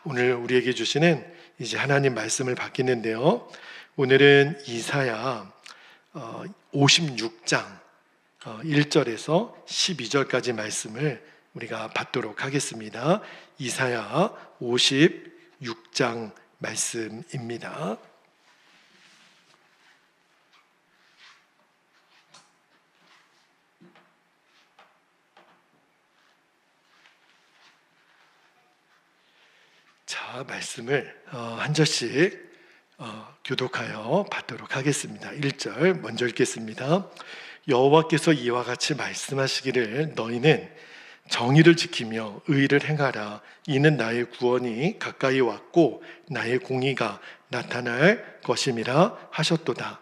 오늘 우리에게 주시는 이제 하나님 말씀을 받겠는데요. 오늘은 이사야 56장 1절에서 12절까지 말씀을 우리가 받도록 하겠습니다. 이사야 56장 말씀입니다. 자, 말씀을 한 절씩 교독하여 받도록 하겠습니다. 1절 먼저 읽겠습니다. 여호와께서 이와 같이 말씀하시기를 너희는 정의를 지키며 의를 행하라. 이는 나의 구원이 가까이 왔고 나의 공의가 나타날 것임이라 하셨도다.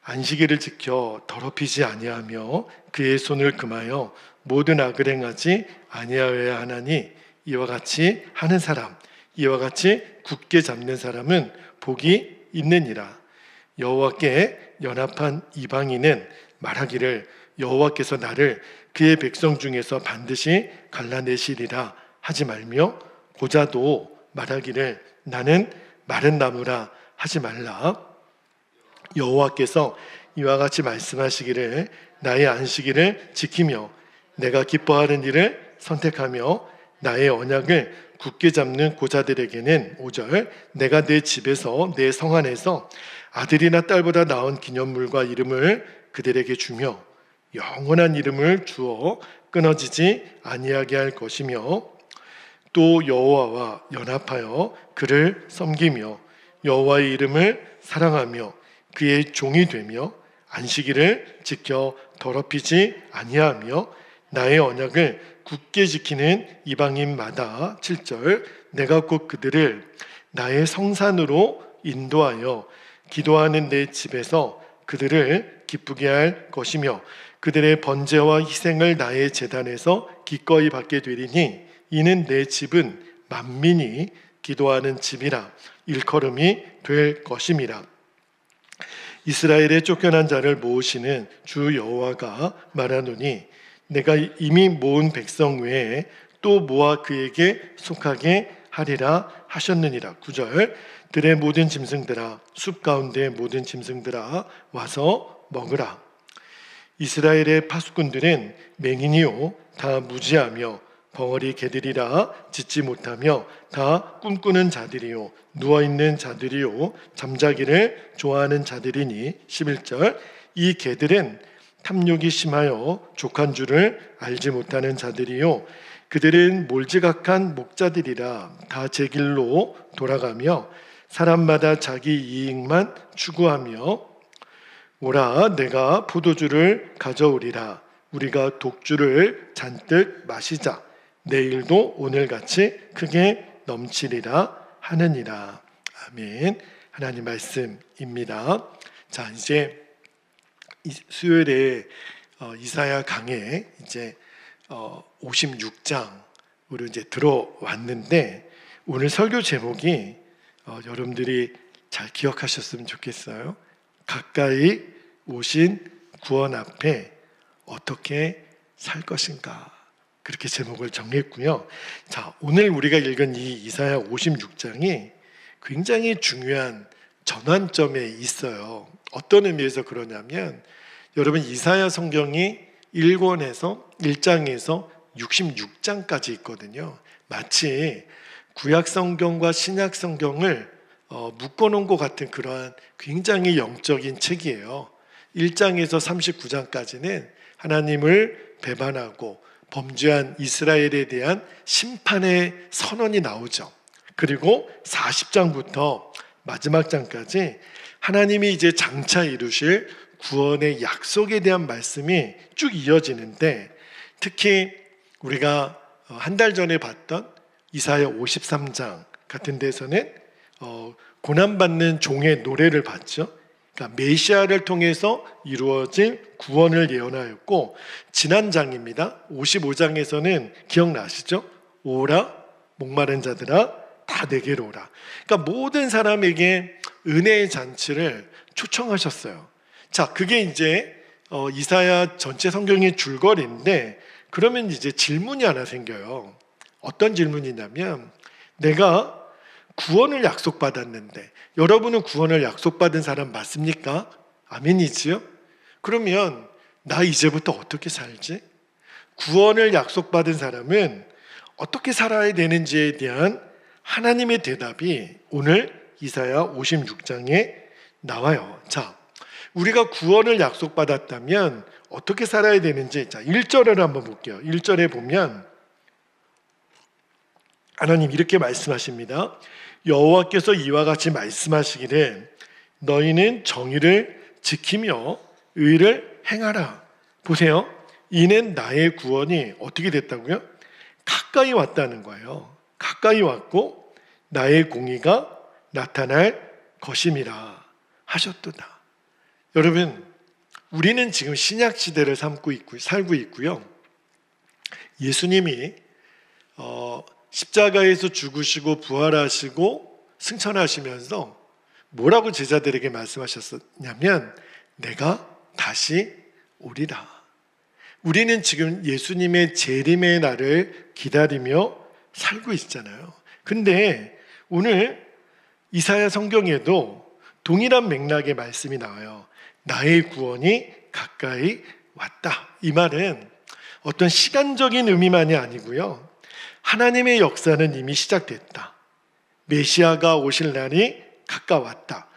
안식일을 지켜 더럽히지 아니하며 그의 손을 금하여 모든 악을 행하지 아니하여야 하나니 이와 같이 하는 사람, 이와 같이 굳게 잡는 사람은 복이 있느니라. 여호와께 연합한 이방인은 말하기를 여호와께서 나를 그의 백성 중에서 반드시 갈라내시리라 하지 말며 고자도 말하기를 나는 마른 나무라 하지 말라. 여호와께서 이와 같이 말씀하시기를 나의 안식일을 지키며 내가 기뻐하는 일을 선택하며 나의 언약을 굳게 잡는 고자들에게는 5절 내가 내 집에서 내 성 안에서 아들이나 딸보다 나은 기념물과 이름을 그들에게 주며 영원한 이름을 주어 끊어지지 아니하게 할 것이며 또 여호와와 연합하여 그를 섬기며 여호와의 이름을 사랑하며 그의 종이 되며 안식일을 지켜 더럽히지 아니하며 나의 언약을 굳게 지키는 이방인마다 7절 내가 곧 그들을 나의 성산으로 인도하여 기도하는 내 집에서 그들을 기쁘게 할 것이며 그들의 번제와 희생을 나의 제단에서 기꺼이 받게 되리니 이는 내 집은 만민이 기도하는 집이라 일컬음이 될 것임이라. 이스라엘의 쫓겨난 자를 모으시는 주 여호와가 말하노니 내가 이미 모은 백성 외에 또 모아 그에게 속하게 하리라 하셨느니라. 9절 들의 모든 짐승들아 숲 가운데 모든 짐승들아 와서 먹으라. 이스라엘의 파수꾼들은 맹인이요 다 무지하며 벙어리 개들이라 짖지 못하며 다 꿈꾸는 자들이요 누워있는 자들이요 잠자기를 좋아하는 자들이니 11절 이 개들은 탐욕이 심하여 족한 줄을 알지 못하는 자들이요 그들은 몰지각한 목자들이라 다 제 길로 돌아가며 사람마다 자기 이익만 추구하며 오라 내가 포도주를 가져오리라 우리가 독주를 잔뜩 마시자 내일도 오늘같이 크게 넘치리라 하느니라. 아멘. 하나님 말씀입니다. 자, 이제 수요일에 이사야 강해 이제 56장으로 이제 들어왔는데 오늘 설교 제목이 여러분들이 잘 기억하셨으면 좋겠어요. 가까이 오신 구원 앞에 어떻게 살 것인가, 그렇게 제목을 정했고요. 자, 오늘 우리가 읽은 이 이사야 56장이 굉장히 중요한 전환점에 있어요. 어떤 의미에서 그러냐면 여러분 이사야 성경이 1권에서 1장에서 66장까지 있거든요. 마치 구약 성경과 신약 성경을 묶어놓은 것 같은 그러한 굉장히 영적인 책이에요. 1장에서 39장까지는 하나님을 배반하고 범죄한 이스라엘에 대한 심판의 선언이 나오죠. 그리고 40장부터 마지막 장까지 하나님이 이제 장차 이루실 구원의 약속에 대한 말씀이 쭉 이어지는데 특히 우리가 한 달 전에 봤던 이사야 53장 같은 데서는 고난받는 종의 노래를 봤죠. 그러니까 메시아를 통해서 이루어질 구원을 예언하였고 지난 장입니다. 55장에서는 기억나시죠? 오라 목마른 자들아 다 내게로 오라. 그러니까 모든 사람에게 은혜의 잔치를 초청하셨어요. 자, 그게 이제 이사야 전체 성경의 줄거리인데 그러면 이제 질문이 하나 생겨요. 어떤 질문이냐면 내가 구원을 약속받았는데, 여러분은 구원을 약속받은 사람 맞습니까? 아멘이지요? 그러면 나 이제부터 어떻게 살지? 구원을 약속받은 사람은 어떻게 살아야 되는지에 대한 하나님의 대답이 오늘 이사야 56장에 나와요. 자, 우리가 구원을 약속받았다면 어떻게 살아야 되는지, 자, 1절을 한번 볼게요. 1절에 보면 하나님 이렇게 말씀하십니다. 여호와께서 이와 같이 말씀하시기를 너희는 정의를 지키며 의를 행하라. 보세요. 이는 나의 구원이 어떻게 됐다고요? 가까이 왔다는 거예요. 가까이 왔고 나의 공의가 나타날 것임이라 하셨도다. 여러분, 우리는 지금 신약 시대를 살고 있고요. 예수님이 십자가에서 죽으시고 부활하시고 승천하시면서 뭐라고 제자들에게 말씀하셨냐면 내가 다시 오리라. 우리는 지금 예수님의 재림의 날을 기다리며 살고 있잖아요. 근데 오늘 이사야 성경에도 동일한 맥락의 말씀이 나와요. 나의 구원이 가까이 왔다. 이 말은 어떤 시간적인 의미만이 아니고요. 하나님의 역사는 이미 시작됐다. 메시아가 오실 날이 가까웠다.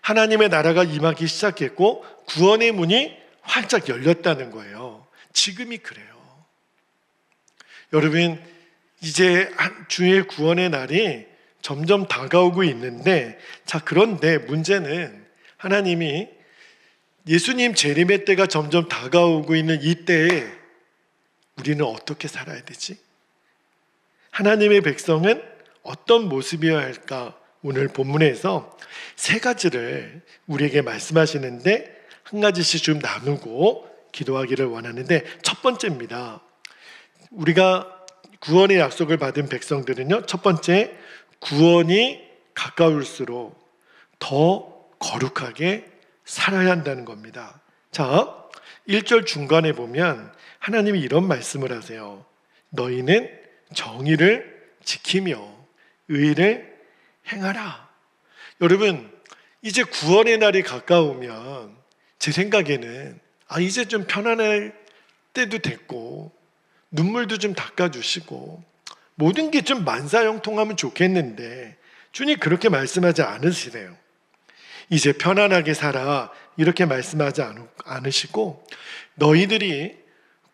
하나님의 나라가 임하기 시작했고 구원의 문이 활짝 열렸다는 거예요. 지금이 그래요. 여러분, 이제 주의 구원의 날이 점점 다가오고 있는데, 자, 그런데 문제는 하나님이 예수님 재림의 때가 점점 다가오고 있는 이때에 우리는 어떻게 살아야 되지? 하나님의 백성은 어떤 모습이어야 할까? 오늘 본문에서 세 가지를 우리에게 말씀하시는데 한 가지씩 좀 나누고 기도하기를 원하는데, 첫 번째입니다. 우리가 구원의 약속을 받은 백성들은요, 첫 번째, 구원이 가까울수록 더 거룩하게 살아야 한다는 겁니다. 자, 1절 중간에 보면 하나님이 이런 말씀을 하세요. 너희는 정의를 지키며 의를 행하라. 여러분, 이제 구원의 날이 가까우면 제 생각에는 이제 좀 편안할 때도 됐고 눈물도 좀 닦아주시고 모든 게 좀 만사형통하면 좋겠는데 주님 그렇게 말씀하지 않으시네요. 이제 편안하게 살아 이렇게 말씀하지 않으시고 너희들이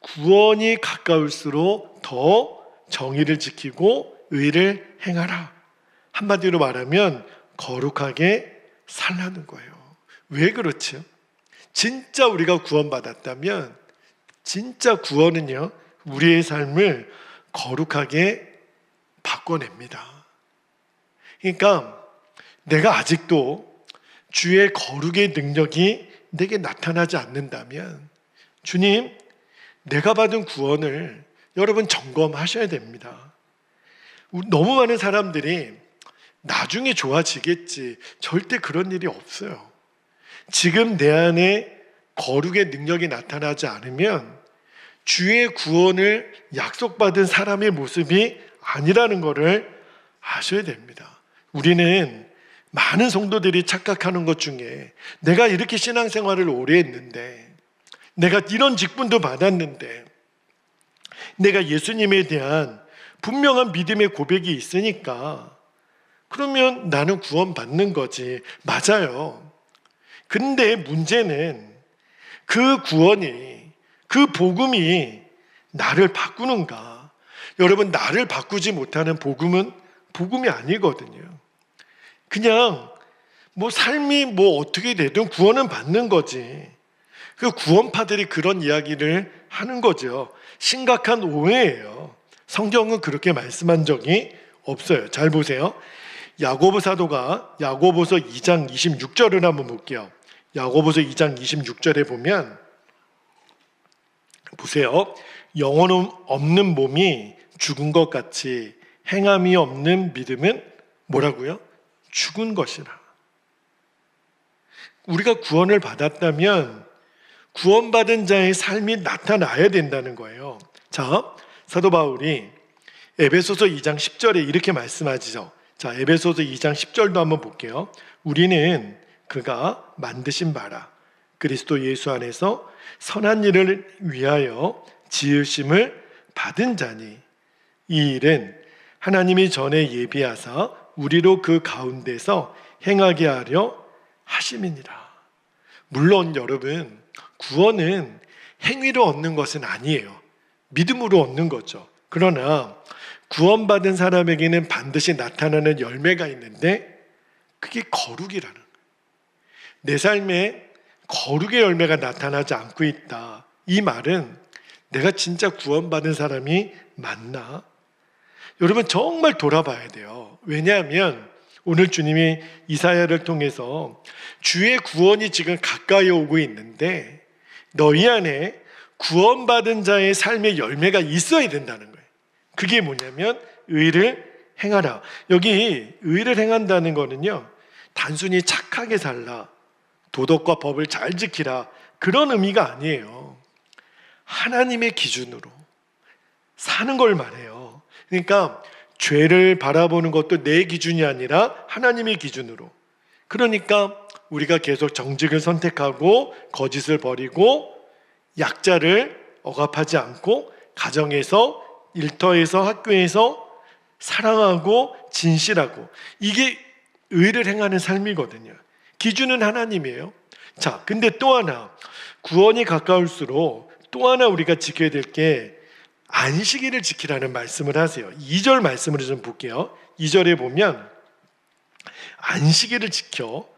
구원이 가까울수록 더 정의를 지키고 의를 행하라. 한마디로 말하면 거룩하게 살라는 거예요. 왜 그렇죠? 진짜 우리가 구원받았다면 진짜 구원은요, 우리의 삶을 거룩하게 바꿔냅니다. 그러니까 내가 아직도 주의 거룩의 능력이 내게 나타나지 않는다면 주님, 내가 받은 구원을 여러분 점검하셔야 됩니다. 너무 많은 사람들이 나중에 좋아지겠지, 절대 그런 일이 없어요. 지금 내 안에 거룩의 능력이 나타나지 않으면 주의 구원을 약속받은 사람의 모습이 아니라는 것을 아셔야 됩니다. 우리는 많은 성도들이 착각하는 것 중에 내가 이렇게 신앙생활을 오래 했는데, 내가 이런 직분도 받았는데, 내가 예수님에 대한 분명한 믿음의 고백이 있으니까 그러면 나는 구원받는 거지. 맞아요. 근데 문제는 그 구원이, 그 복음이 나를 바꾸는가? 여러분, 나를 바꾸지 못하는 복음은 복음이 아니거든요. 그냥 삶이 어떻게 되든 구원은 받는 거지. 그 구원파들이 그런 이야기를 하는 거죠. 심각한 오해예요. 성경은 그렇게 말씀한 적이 없어요. 잘 보세요. 야고보 사도가 야고보서 2장 26절을 한번 볼게요. 야고보서 2장 26절에 보면 보세요. 영혼 없는 몸이 죽은 것 같이 행함이 없는 믿음은 뭐라고요? 죽은 것이라. 우리가 구원을 받았다면 구원받은 자의 삶이 나타나야 된다는 거예요. 자, 사도 바울이 에베소서 2장 10절에 이렇게 말씀하시죠. 자, 에베소서 2장 10절도 한번 볼게요. 우리는 그가 만드신 바라 그리스도 예수 안에서 선한 일을 위하여 지으심을 받은 자니 이 일은 하나님이 전에 예비하사 우리로 그 가운데서 행하게 하려 하심이니라. 물론 여러분, 구원은 행위로 얻는 것은 아니에요. 믿음으로 얻는 거죠. 그러나 구원받은 사람에게는 반드시 나타나는 열매가 있는데 그게 거룩이라는 거예요. 내 삶에 거룩의 열매가 나타나지 않고 있다. 이 말은 내가 진짜 구원받은 사람이 맞나? 여러분 정말 돌아봐야 돼요. 왜냐하면 오늘 주님이 이사야를 통해서 주의 구원이 지금 가까이 오고 있는데 너희 안에 구원받은 자의 삶의 열매가 있어야 된다는 거예요. 그게 뭐냐면 의를 행하라. 여기 의를 행한다는 거는요, 단순히 착하게 살라, 도덕과 법을 잘 지키라, 그런 의미가 아니에요. 하나님의 기준으로 사는 걸 말해요. 그러니까 죄를 바라보는 것도 내 기준이 아니라 하나님의 기준으로. 그러니까 우리가 계속 정직을 선택하고 거짓을 버리고 약자를 억압하지 않고 가정에서, 일터에서, 학교에서 사랑하고 진실하고, 이게 의를 행하는 삶이거든요. 기준은 하나님이에요. 자, 근데 또 하나, 구원이 가까울수록 또 하나 우리가 지켜야 될 게 안식일을 지키라는 말씀을 하세요. 2절 말씀을 좀 볼게요. 2절에 보면 안식일을 지켜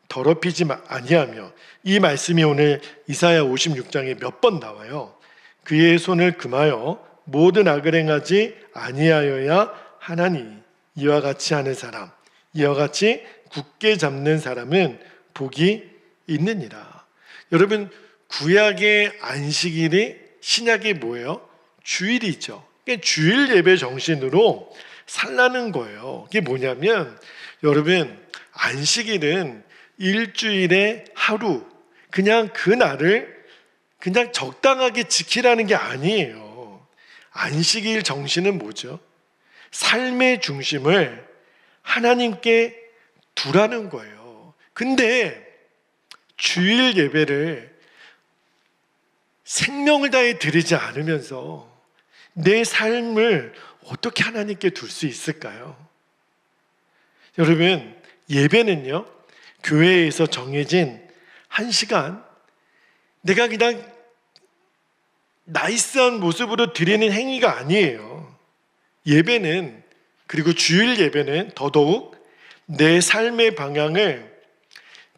더럽히지 아니하며, 이 말씀이 오늘 이사야 56장에 몇 번 나와요. 그의 손을 금하여 모든 악을 행하지 아니하여야 하나니 이와 같이 하는 사람, 이와 같이 굳게 잡는 사람은 복이 있느니라. 여러분, 구약의 안식일이 신약이 뭐예요? 주일이죠. 그러니까 주일 예배 정신으로 살라는 거예요. 이게 뭐냐면 여러분, 안식일은 일주일에 하루, 그냥 그 날을 그냥 적당하게 지키라는 게 아니에요. 안식일 정신은 뭐죠? 삶의 중심을 하나님께 두라는 거예요. 근데 주일 예배를 생명을 다해 드리지 않으면서 내 삶을 어떻게 하나님께 둘 수 있을까요? 여러분, 예배는요, 교회에서 정해진 1시간, 내가 그냥 나이스한 모습으로 드리는 행위가 아니에요. 예배는, 그리고 주일 예배는 더더욱 내 삶의 방향을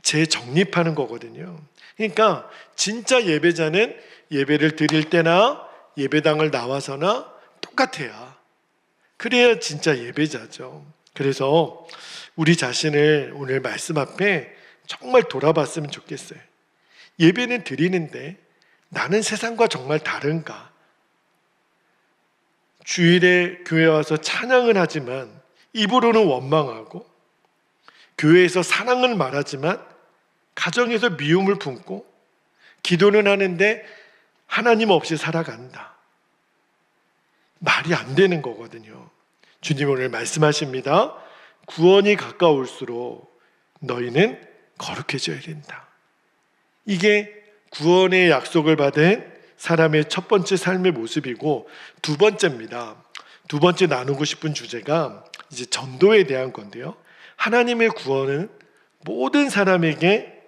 재정립하는 거거든요. 그러니까 진짜 예배자는 예배를 드릴 때나 예배당을 나와서나 똑같아야, 그래야 진짜 예배자죠. 그래서 우리 자신을 오늘 말씀 앞에 정말 돌아봤으면 좋겠어요. 예배는 드리는데 나는 세상과 정말 다른가? 주일에 교회 와서 찬양을 하지만 입으로는 원망하고, 교회에서 사랑을 말하지만 가정에서 미움을 품고, 기도는 하는데 하나님 없이 살아간다. 말이 안 되는 거거든요. 주님 오늘 말씀하십니다. 구원이 가까울수록 너희는 거룩해져야 된다. 이게 구원의 약속을 받은 사람의 첫 번째 삶의 모습이고, 두 번째입니다. 두 번째 나누고 싶은 주제가 이제 전도에 대한 건데요. 하나님의 구원은 모든 사람에게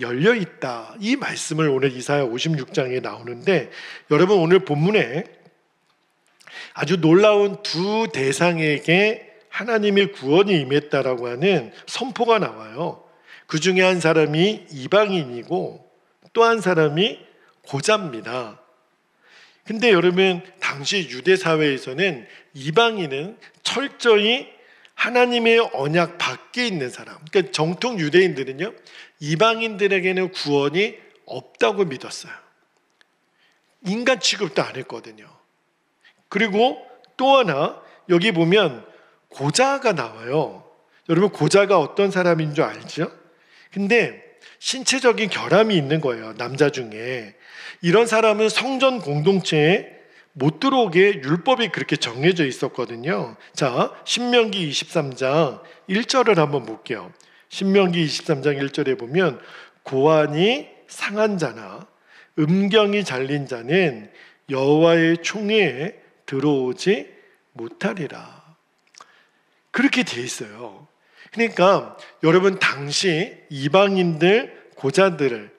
열려 있다. 이 말씀을 오늘 이사야 56장에 나오는데, 여러분 오늘 본문에 아주 놀라운 두 대상에게 하나님의 구원이 임했다라고 하는 선포가 나와요. 그 중에 한 사람이 이방인이고 또 한 사람이 고자입니다. 근데 여러분, 당시 유대 사회에서는 이방인은 철저히 하나님의 언약 밖에 있는 사람, 그러니까 정통 유대인들은요, 이방인들에게는 구원이 없다고 믿었어요. 인간 취급도 안 했거든요. 그리고 또 하나, 여기 보면 고자가 나와요. 여러분, 고자가 어떤 사람인 줄 알죠? 근데 신체적인 결함이 있는 거예요. 남자 중에. 이런 사람은 성전 공동체에 못 들어오게 율법이 그렇게 정해져 있었거든요. 자, 신명기 23장 1절을 한번 볼게요. 신명기 23장 1절에 보면 고환이 상한 자나 음경이 잘린 자는 여호와의 총회에 들어오지 못하리라. 그렇게 돼 있어요. 그러니까 여러분, 당시 이방인들 고자들을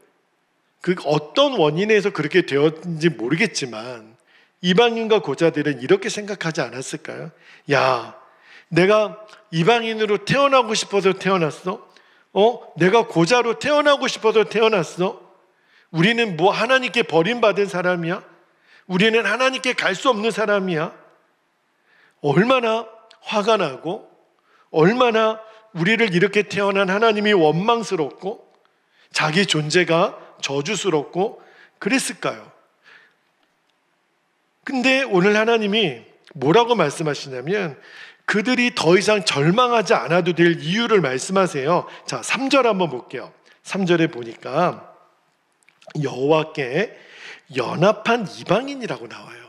그 어떤 원인에서 그렇게 되었는지 모르겠지만 이방인과 고자들은 이렇게 생각하지 않았을까요? 야, 내가 이방인으로 태어나고 싶어서 태어났어? 내가 고자로 태어나고 싶어서 태어났어? 우리는 뭐 하나님께 버림받은 사람이야? 우리는 하나님께 갈 수 없는 사람이야? 얼마나 화가 나고 얼마나 우리를 이렇게 태어난 하나님이 원망스럽고 자기 존재가 저주스럽고 그랬을까요? 근데 오늘 하나님이 뭐라고 말씀하시냐면 그들이 더 이상 절망하지 않아도 될 이유를 말씀하세요. 자, 3절 한번 볼게요. 3절에 보니까 여호와께 연합한 이방인이라고 나와요.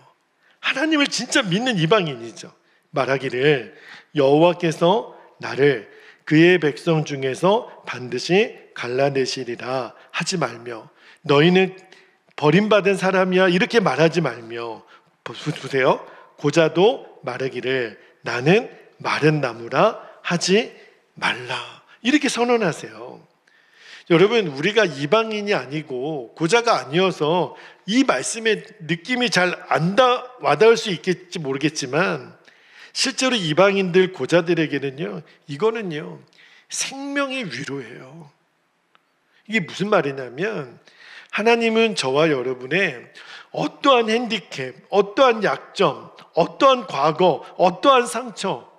하나님을 진짜 믿는 이방인이죠. 말하기를 여호와께서 나를 그의 백성 중에서 반드시 갈라내시리라 하지 말며, 너희는 버림받은 사람이야 이렇게 말하지 말며, 보세요. 고자도 말하기를 나는 마른 나무라 하지 말라 이렇게 선언하세요. 여러분, 우리가 이방인이 아니고 고자가 아니어서 이 말씀의 느낌이 잘 안 와닿을 수 있겠지 모르겠지만 실제로 이방인들 고자들에게는요, 이거는요 생명의 위로예요. 이게 무슨 말이냐면 하나님은 저와 여러분의 어떠한 핸디캡, 어떠한 약점, 어떠한 과거, 어떠한 상처,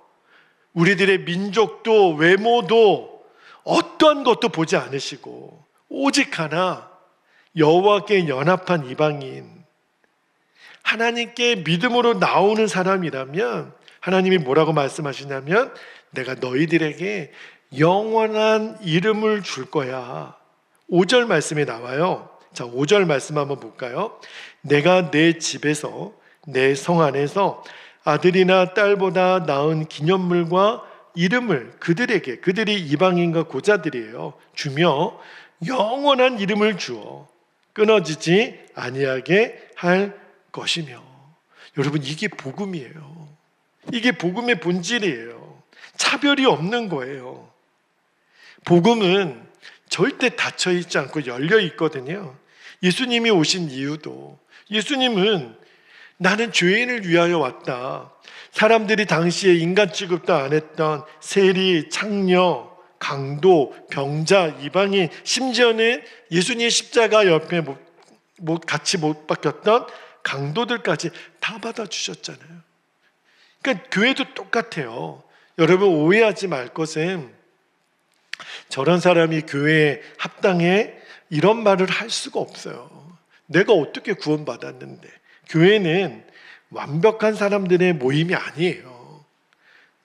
우리들의 민족도 외모도 어떠한 것도 보지 않으시고 오직 하나 여호와께 연합한 이방인, 하나님께 믿음으로 나오는 사람이라면 하나님이 뭐라고 말씀하시냐면 내가 너희들에게 영원한 이름을 줄 거야. 5절 말씀에 나와요. 자, 5절 말씀 한번 볼까요? 내가 내 집에서 내 성 안에서 아들이나 딸보다 나은 기념물과 이름을 그들에게, 그들이 이방인과 고자들이에요, 주며 영원한 이름을 주어 끊어지지 아니하게 할 것이며. 여러분, 이게 복음이에요. 이게 복음의 본질이에요. 차별이 없는 거예요. 복음은 절대 닫혀 있지 않고 열려 있거든요. 예수님이 오신 이유도, 예수님은 나는 죄인을 위하여 왔다. 사람들이 당시에 인간 취급도 안 했던 세리, 창녀, 강도, 병자, 이방인, 심지어는 예수님의 십자가 옆에 같이 못 박혔던 강도들까지 다 받아주셨잖아요. 그러니까 교회도 똑같아요. 여러분, 오해하지 말 것은 저런 사람이 교회에 합당해 이런 말을 할 수가 없어요. 내가 어떻게 구원받았는데. 교회는 완벽한 사람들의 모임이 아니에요.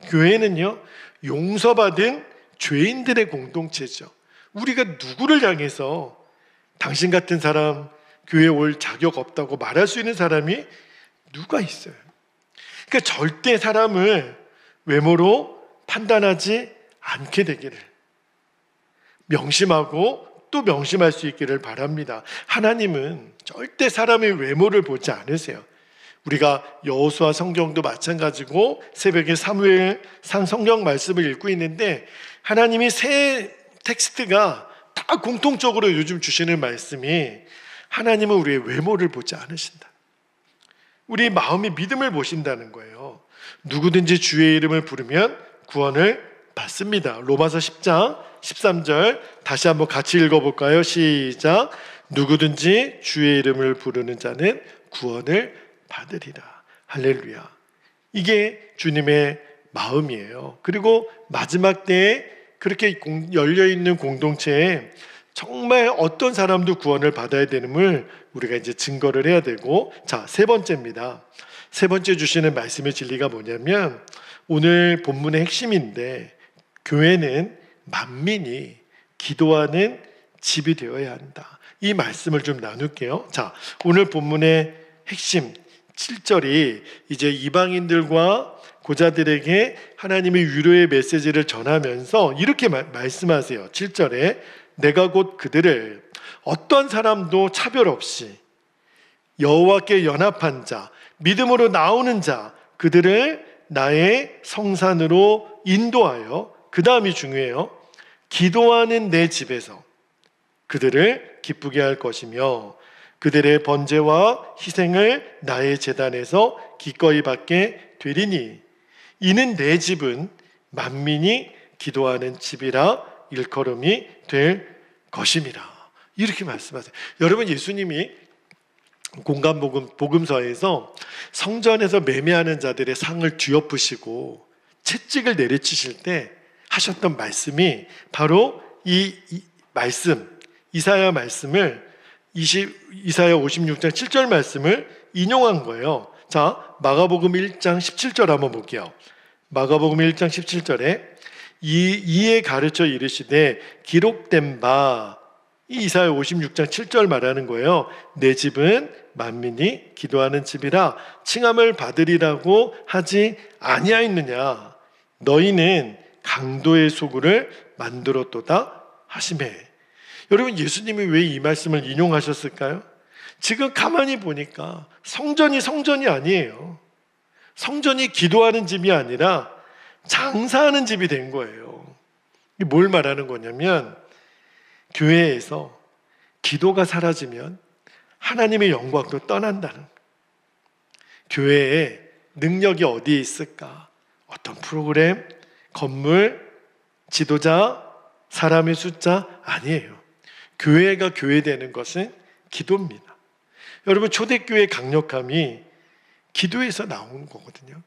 교회는요, 용서받은 죄인들의 공동체죠. 우리가 누구를 향해서 당신 같은 사람 교회에 올 자격 없다고 말할 수 있는 사람이 누가 있어요? 그러니까 절대 사람을 외모로 판단하지 않게 되기를 명심하고 또 명심할 수 있기를 바랍니다. 하나님은 절대 사람의 외모를 보지 않으세요. 우리가 여호수아 성경도 마찬가지고 새벽에 사무엘상 성경 말씀을 읽고 있는데 하나님이 새 텍스트가 다 공통적으로 요즘 주시는 말씀이 하나님은 우리의 외모를 보지 않으신다. 우리 마음의 믿음을 보신다는 거예요. 누구든지 주의 이름을 부르면 구원을 받습니다. 로마서 10장 13절 다시 한번 같이 읽어볼까요? 시작. 누구든지 주의 이름을 부르는 자는 구원을 받으리라. 할렐루야. 이게 주님의 마음이에요. 그리고 마지막 때에 그렇게 열려있는 공동체에 정말 어떤 사람도 구원을 받아야 되는을 우리가 이제 증거를 해야 되고, 자, 세 번째입니다. 세 번째 주시는 말씀의 진리가 뭐냐면 오늘 본문의 핵심인데, 교회는 만민이 기도하는 집이 되어야 한다. 이 말씀을 좀 나눌게요. 자, 오늘 본문의 핵심, 7절이 이제 이방인들과 고자들에게 하나님의 위로의 메시지를 전하면서 이렇게 말씀하세요. 7절에 내가 곧 그들을 어떤 사람도 차별 없이 여호와께 연합한 자, 믿음으로 나오는 자, 그들을 나의 성산으로 인도하여, 그 다음이 중요해요, 기도하는 내 집에서 그들을 기쁘게 할 것이며 그들의 번제와 희생을 나의 제단에서 기꺼이 받게 되리니 이는 내 집은 만민이 기도하는 집이라 일컬음이 될 것임이라. 이렇게 말씀하세요. 여러분, 예수님이 복음서에서 성전에서 매매하는 자들의 상을 뒤엎으시고 채찍을 내리치실 때 하셨던 말씀이 바로 이 말씀, 이사야 말씀을 이사야 56장 7절 말씀을 인용한 거예요. 자, 마가복음 1장 17절 한번 볼게요. 마가복음 1장 17절에 이에 가르쳐 이르시되 기록된 바, 이 이사야 56장 7절 말하는 거예요. 내 집은 만민이 기도하는 집이라 칭함을 받으리라고 하지 아니하였느냐. 너희는 강도의 소굴을 만들었도다 하시매. 여러분, 예수님이 왜 이 말씀을 인용하셨을까요? 지금 가만히 보니까 성전이 아니에요. 성전이 기도하는 집이 아니라 장사하는 집이 된 거예요. 뭘 말하는 거냐면 교회에서 기도가 사라지면 하나님의 영광도 떠난다는 거예요. 교회에 능력이 어디에 있을까? 어떤 프로그램, 건물, 지도자, 사람의 숫자 아니에요. 교회가 교회되는 것은 기도입니다. 여러분, 초대교회의 강력함이 기도에서 나오는 거거든요.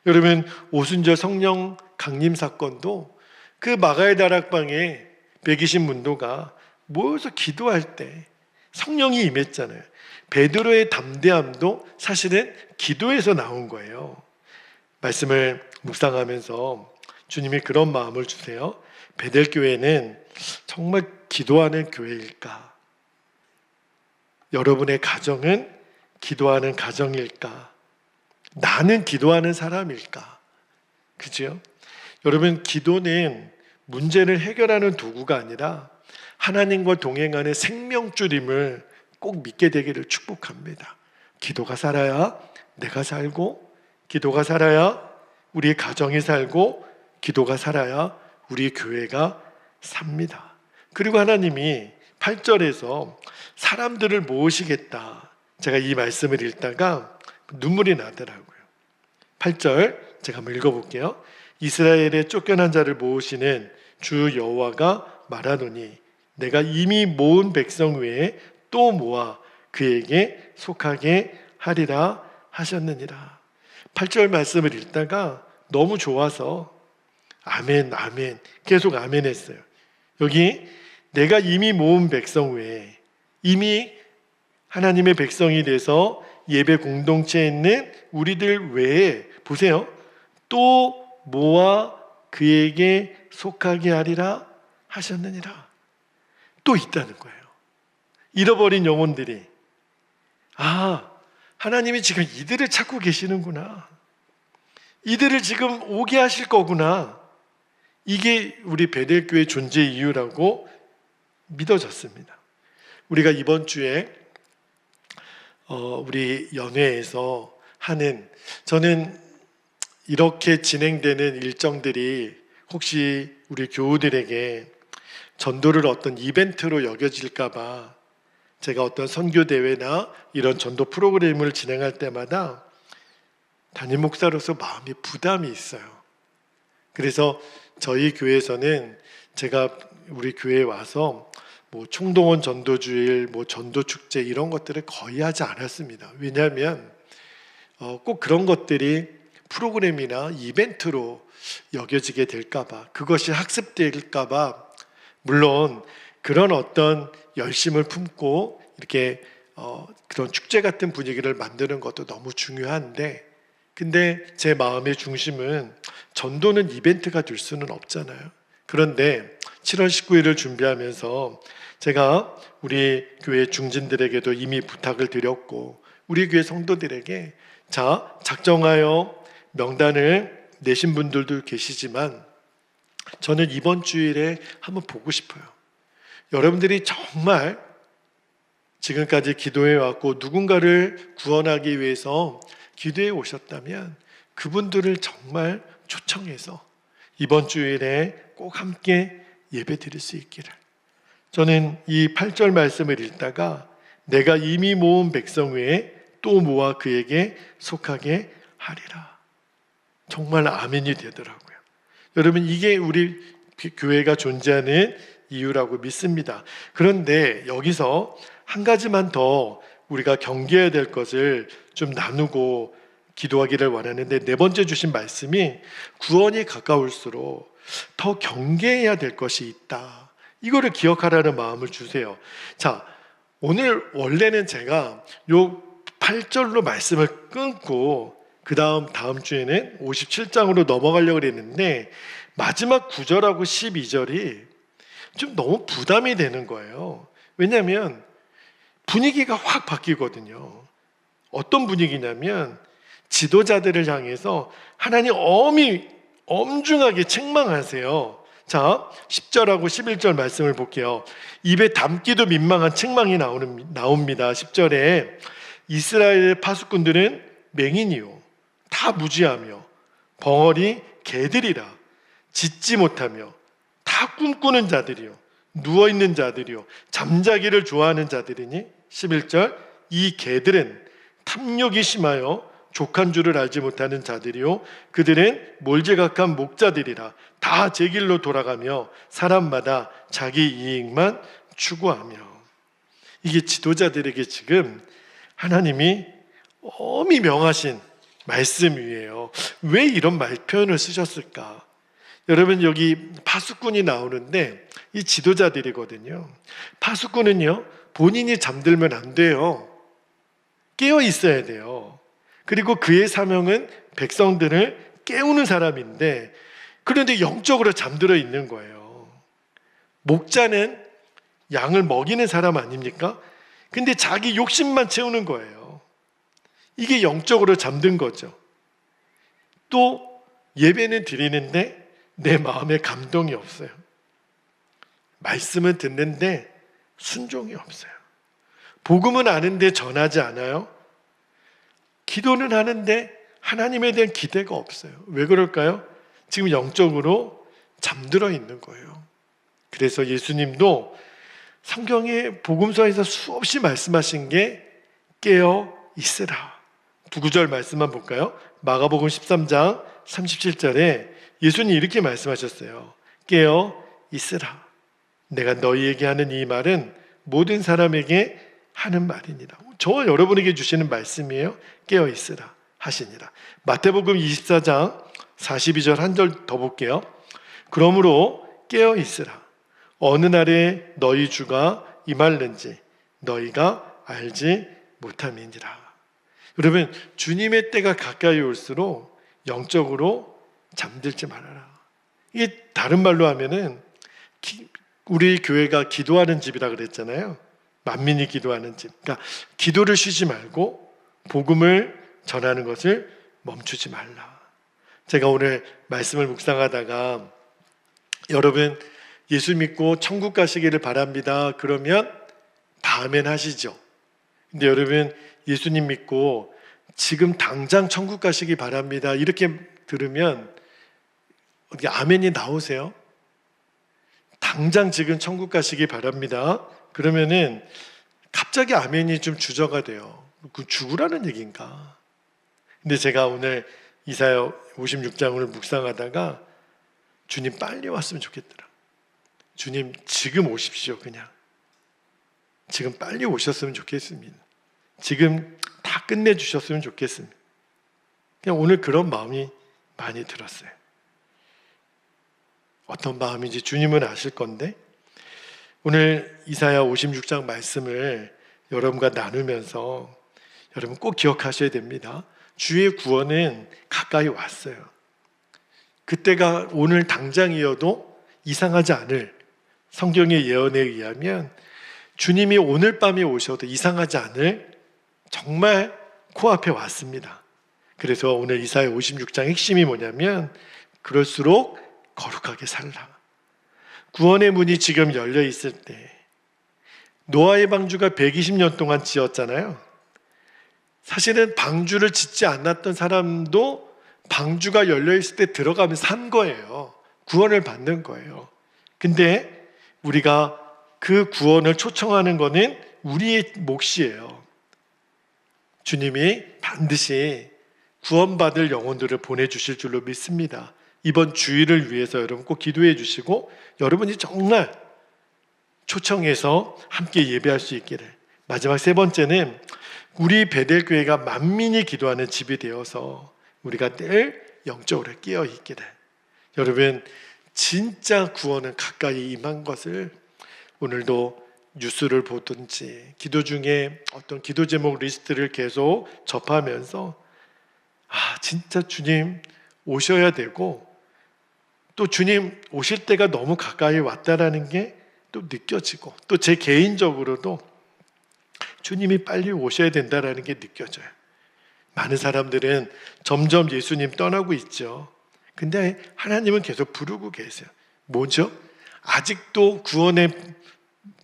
여러분, 오순절 성령 강림 사건도 그 마가의 다락방에 120문도가 모여서 기도할 때 성령이 임했잖아요. 베드로의 담대함도 사실은 기도에서 나온 거예요. 말씀을 묵상하면서 주님이 그런 마음을 주세요. 베델교회는 정말 기도하는 교회일까? 여러분의 가정은 기도하는 가정일까? 나는 기도하는 사람일까? 그죠? 여러분, 기도는 문제를 해결하는 도구가 아니라 하나님과 동행하는 생명줄임을 꼭 믿게 되기를 축복합니다. 기도가 살아야 내가 살고, 기도가 살아야 우리 가정이 살고, 기도가 살아야 우리 교회가 삽니다. 그리고 하나님이 8절에서 사람들을 모으시겠다. 제가 이 말씀을 읽다가 눈물이 나더라고요. 8절 제가 한번 읽어볼게요. 이스라엘의 쫓겨난 자를 모으시는 주 여호와가 말하노니 내가 이미 모은 백성 외에 또 모아 그에게 속하게 하리라 하셨느니라. 8절 말씀을 읽다가 너무 좋아서 아멘, 아멘, 계속 아멘 했어요. 여기 내가 이미 모은 백성 외에, 이미 하나님의 백성이 돼서 예배 공동체에 있는 우리들 외에 보세요. 또 모아 그에게 속하게 하리라 하셨느니라. 또 있다는 거예요. 잃어버린 영혼들이, 하나님이 지금 이들을 찾고 계시는구나. 이들을 지금 오게 하실 거구나. 이게 우리 베델교회 존재 이유라고 믿어졌습니다. 우리가 이번 주에 우리 연회에서 하는, 저는 이렇게 진행되는 일정들이 혹시 우리 교우들에게 전도를 어떤 이벤트로 여겨질까 봐 제가 어떤 선교 대회나 이런 전도 프로그램을 진행할 때마다 담임 목사로서 마음이 부담이 있어요. 그래서 저희 교회에서는 제가 우리 교회에 와서 뭐 총동원 전도주일, 뭐 전도축제 이런 것들을 거의 하지 않았습니다. 왜냐하면 꼭 그런 것들이 프로그램이나 이벤트로 여겨지게 될까봐, 그것이 학습될까봐, 물론 그런 어떤 열심을 품고 이렇게 그런 축제 같은 분위기를 만드는 것도 너무 중요한데, 근데 제 마음의 중심은 전도는 이벤트가 될 수는 없잖아요. 그런데 7월 19일을 준비하면서 제가 우리 교회 중진들에게도 이미 부탁을 드렸고, 우리 교회 성도들에게 자, 작정하여 명단을 내신 분들도 계시지만 저는 이번 주일에 한번 보고 싶어요. 여러분들이 정말 지금까지 기도해 왔고 누군가를 구원하기 위해서 기도해 오셨다면 그분들을 정말 초청해서 이번 주일에 꼭 함께 예배 드릴 수 있기를. 저는 이 8절 말씀을 읽다가 내가 이미 모은 백성 외에 또 모아 그에게 속하게 하리라. 정말 아멘이 되더라고요. 여러분, 이게 우리 교회가 존재하는 이유라고 믿습니다. 그런데 여기서 한 가지만 더 우리가 경계해야 될 것을 좀 나누고 기도하기를 원하는데, 네 번째 주신 말씀이 구원이 가까울수록 더 경계해야 될 것이 있다. 이거를 기억하라는 마음을 주세요. 자, 오늘 원래는 제가 요 8절로 말씀을 끊고 그 다음 주에는 57장으로 넘어가려고 했는데 마지막 9절하고 12절이 좀 너무 부담이 되는 거예요. 왜냐하면 분위기가 확 바뀌거든요. 어떤 분위기냐면 지도자들을 향해서 하나님 엄중하게 책망하세요. 자, 10절하고 11절 말씀을 볼게요. 입에 담기도 민망한 책망이 나옵니다. 10절에 이스라엘 파수꾼들은 맹인이요 다 무지하며 벙어리 개들이라 짖지 못하며 다 꿈꾸는 자들이요 누워있는 자들이요 잠자기를 좋아하는 자들이니 11절 이 개들은 탐욕이 심하여 족한 줄을 알지 못하는 자들이요 그들은 몰제각한 목자들이라 다 제 길로 돌아가며 사람마다 자기 이익만 추구하며. 이게 지도자들에게 지금 하나님이 엄히 명하신 말씀이에요. 왜 이런 표현을 쓰셨을까? 여러분, 여기 파수꾼이 나오는데 이 지도자들이거든요. 파수꾼은요 본인이 잠들면 안 돼요. 깨어 있어야 돼요. 그리고 그의 사명은 백성들을 깨우는 사람인데, 그런데 영적으로 잠들어 있는 거예요. 목자는 양을 먹이는 사람 아닙니까? 근데 자기 욕심만 채우는 거예요. 이게 영적으로 잠든 거죠. 또 예배는 드리는데 내 마음에 감동이 없어요. 말씀은 듣는데 순종이 없어요. 복음은 아는데 전하지 않아요. 기도는 하는데 하나님에 대한 기대가 없어요. 왜 그럴까요? 지금 영적으로 잠들어 있는 거예요. 그래서 예수님도 성경의 복음서에서 수없이 말씀하신 게 깨어 있으라. 9절 말씀만 볼까요? 마가복음 13장 37절에 예수님이 이렇게 말씀하셨어요. 깨어 있으라. 내가 너희에게 하는 이 말은 모든 사람에게 하는 말이니라. 저와 여러분에게 주시는 말씀이에요. 깨어 있으라 하시니라. 마태복음 24장 42절 한 절 더 볼게요. 그러므로 깨어 있으라. 어느 날에 너희 주가 임할는지 너희가 알지 못함이니라. 여러분, 주님의 때가 가까이 올수록 영적으로 잠들지 말아라. 이게 다른 말로 하면은 우리 교회가 기도하는 집이라 그랬잖아요. 만민이 기도하는 집. 그러니까 기도를 쉬지 말고 복음을 전하는 것을 멈추지 말라. 제가 오늘 말씀을 묵상하다가 여러분 예수 믿고 천국 가시기를 바랍니다. 그러면 다음엔 하시죠. 근데 여러분 예수님 믿고 지금 당장 천국 가시기 바랍니다. 이렇게 들으면 어디 아멘이 나오세요? 당장 지금 천국 가시기 바랍니다. 그러면은 갑자기 아멘이 좀 주저가 돼요. 그 죽으라는 얘기인가? 근데 제가 오늘 이사야 56장을 묵상하다가 주님 빨리 왔으면 좋겠더라. 주님 지금 오십시오. 그냥 지금 빨리 오셨으면 좋겠습니다. 지금 다 끝내주셨으면 좋겠습니다. 그냥 오늘 그런 마음이 많이 들었어요. 어떤 마음인지 주님은 아실 건데, 오늘 이사야 56장 말씀을 여러분과 나누면서 여러분 꼭 기억하셔야 됩니다. 주의 구원은 가까이 왔어요. 그때가 오늘 당장이어도 이상하지 않을 성경의 예언에 의하면 주님이 오늘 밤에 오셔도 이상하지 않을 정말 코앞에 왔습니다. 그래서 오늘 이사야 56장 핵심이 뭐냐면 그럴수록 거룩하게 살라. 구원의 문이 지금 열려 있을 때 노아의 방주가 120년 동안 지었잖아요. 사실은 방주를 짓지 않았던 사람도 방주가 열려 있을 때 들어가면서 산 거예요. 구원을 받는 거예요. 근데 우리가 그 구원을 초청하는 거는 우리의 몫이에요. 주님이 반드시 구원받을 영혼들을 보내주실 줄로 믿습니다. 이번 주일을 위해서 여러분 꼭 기도해 주시고 여러분이 정말 초청해서 함께 예배할 수 있기를. 마지막 세 번째는 우리 베델교회가 만민이 기도하는 집이 되어서 우리가 늘 영적으로 깨어 있기를. 여러분 진짜 구원은 가까이 임한 것을 오늘도 뉴스를 보든지 기도 중에 어떤 기도 제목 리스트를 계속 접하면서 진짜 주님 오셔야 되고 또 주님 오실 때가 너무 가까이 왔다라는 게 또 느껴지고 또 제 개인적으로도 주님이 빨리 오셔야 된다라는 게 느껴져요. 많은 사람들은 점점 예수님 떠나고 있죠. 근데 하나님은 계속 부르고 계세요. 뭐죠? 아직도 구원의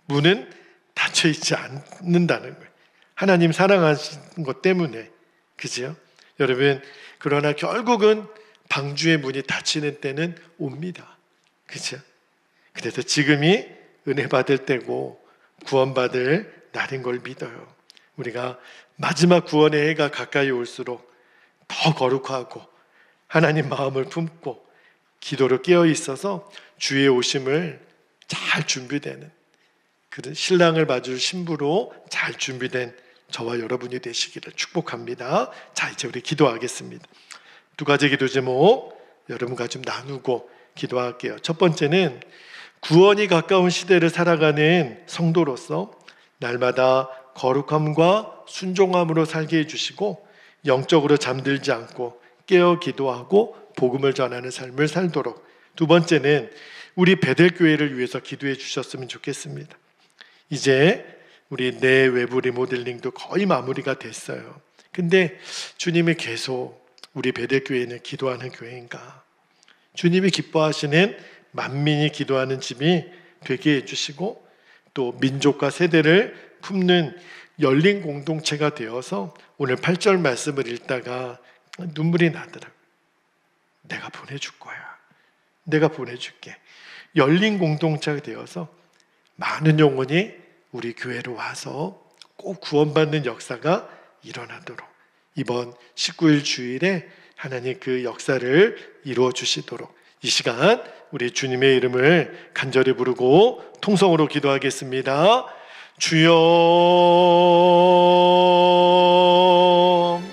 문은 닫혀 있지 않는다는 거예요. 하나님 사랑하시는 것 때문에. 그죠? 여러분, 그러나 결국은 방주의 문이 닫히는 때는 옵니다. 그죠? 그래서 지금이 은혜 받을 때고 구원받을 날인 걸 믿어요. 우리가 마지막 구원의 해가 가까이 올수록 더 거룩하고 하나님 마음을 품고 기도로 깨어 있어서 주의 오심을 잘 준비되는 그런 신랑을 맞을 신부로 잘 준비된 저와 여러분이 되시기를 축복합니다. 자, 이제 우리 기도하겠습니다. 두 가지 기도 제목 여러분과 좀 나누고 기도할게요. 첫 번째는 구원이 가까운 시대를 살아가는 성도로서 날마다 거룩함과 순종함으로 살게 해주시고 영적으로 잠들지 않고 깨어 기도하고 복음을 전하는 삶을 살도록. 두 번째는 우리 베델교회를 위해서 기도해 주셨으면 좋겠습니다. 이제 우리 내 외부 리모델링도 거의 마무리가 됐어요. 근데 주님이 계속 우리 베델교회는 기도하는 교회인가? 주님이 기뻐하시는 만민이 기도하는 집이 되게 해주시고 또 민족과 세대를 품는 열린 공동체가 되어서 오늘 8절 말씀을 읽다가 눈물이 나더라고요. 내가 보내줄 거야. 내가 보내줄게. 열린 공동체가 되어서 많은 영혼이 우리 교회로 와서 꼭 구원받는 역사가 일어나도록 이번 19일 주일에 하나님 그 역사를 이루어 주시도록 이 시간 우리 주님의 이름을 간절히 부르고 통성으로 기도하겠습니다. 주여